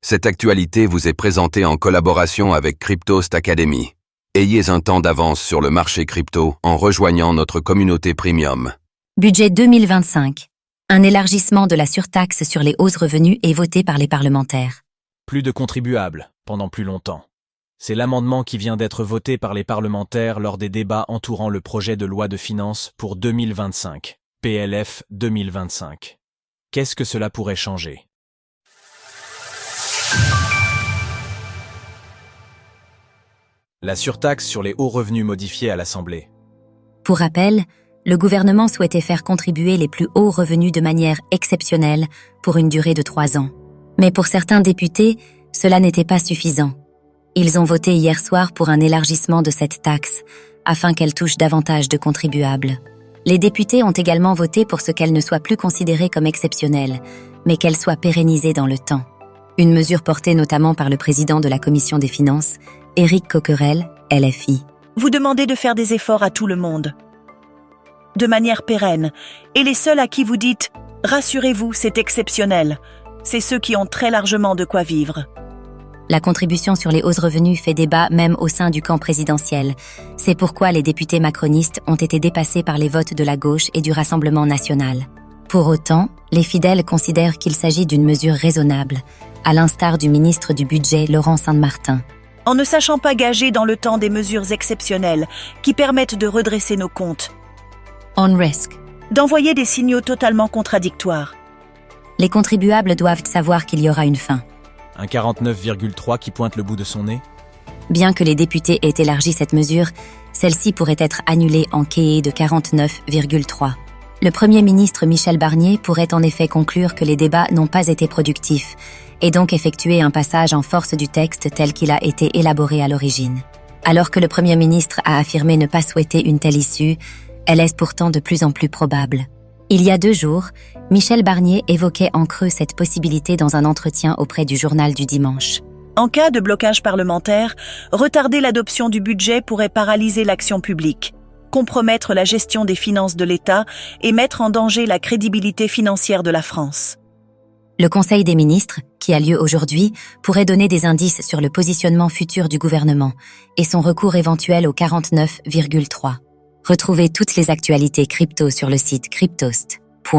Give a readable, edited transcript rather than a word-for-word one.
Cette actualité vous est présentée en collaboration avec Cryptost Academy. Ayez un temps d'avance sur le marché crypto en rejoignant notre communauté premium. Budget 2025. Un élargissement de la surtaxe sur les hauts revenus est voté par les parlementaires. Plus de contribuables, pendant plus longtemps. C'est l'amendement qui vient d'être voté par les parlementaires lors des débats entourant le projet de loi de finances pour 2025, PLF 2025. Qu'est-ce que cela pourrait changer ? La surtaxe sur les hauts revenus modifiée à l'Assemblée. Pour rappel, le gouvernement souhaitait faire contribuer les plus hauts revenus de manière exceptionnelle pour une durée de 3 ans. Mais pour certains députés, cela n'était pas suffisant. Ils ont voté hier soir pour un élargissement de cette taxe, afin qu'elle touche davantage de contribuables. Les députés ont également voté pour ce qu'elle ne soit plus considérée comme exceptionnelle, mais qu'elle soit pérennisée dans le temps. Une mesure portée notamment par le président de la Commission des finances, Éric Coquerel, LFI. Vous demandez de faire des efforts à tout le monde, de manière pérenne, et les seuls à qui vous dites « rassurez-vous, c'est exceptionnel », c'est ceux qui ont très largement de quoi vivre. La contribution sur les hauts revenus fait débat même au sein du camp présidentiel. C'est pourquoi les députés macronistes ont été dépassés par les votes de la gauche et du Rassemblement national. Pour autant, les fidèles considèrent qu'il s'agit d'une mesure raisonnable, à l'instar du ministre du Budget Laurent Saint-Martin. En ne sachant pas gager dans le temps des mesures exceptionnelles qui permettent de redresser nos comptes, On risk. D'envoyer des signaux totalement contradictoires. Les contribuables doivent savoir qu'il y aura une fin. Un 49,3 qui pointe le bout de son nez ? Bien que les députés aient élargi cette mesure, celle-ci pourrait être annulée en quai de 49,3. Le Premier ministre Michel Barnier pourrait en effet conclure que les débats n'ont pas été productifs et donc effectuer un passage en force du texte tel qu'il a été élaboré à l'origine. Alors que le Premier ministre a affirmé ne pas souhaiter une telle issue, elle est pourtant de plus en plus probable. Il y a 2 jours, Michel Barnier évoquait en creux cette possibilité dans un entretien auprès du Journal du Dimanche. En cas de blocage parlementaire, retarder l'adoption du budget pourrait paralyser l'action publique, compromettre la gestion des finances de l'État et mettre en danger la crédibilité financière de la France. Le Conseil des ministres, qui a lieu aujourd'hui, pourrait donner des indices sur le positionnement futur du gouvernement et son recours éventuel au 49,3. Retrouvez toutes les actualités crypto sur le site cryptost.fr.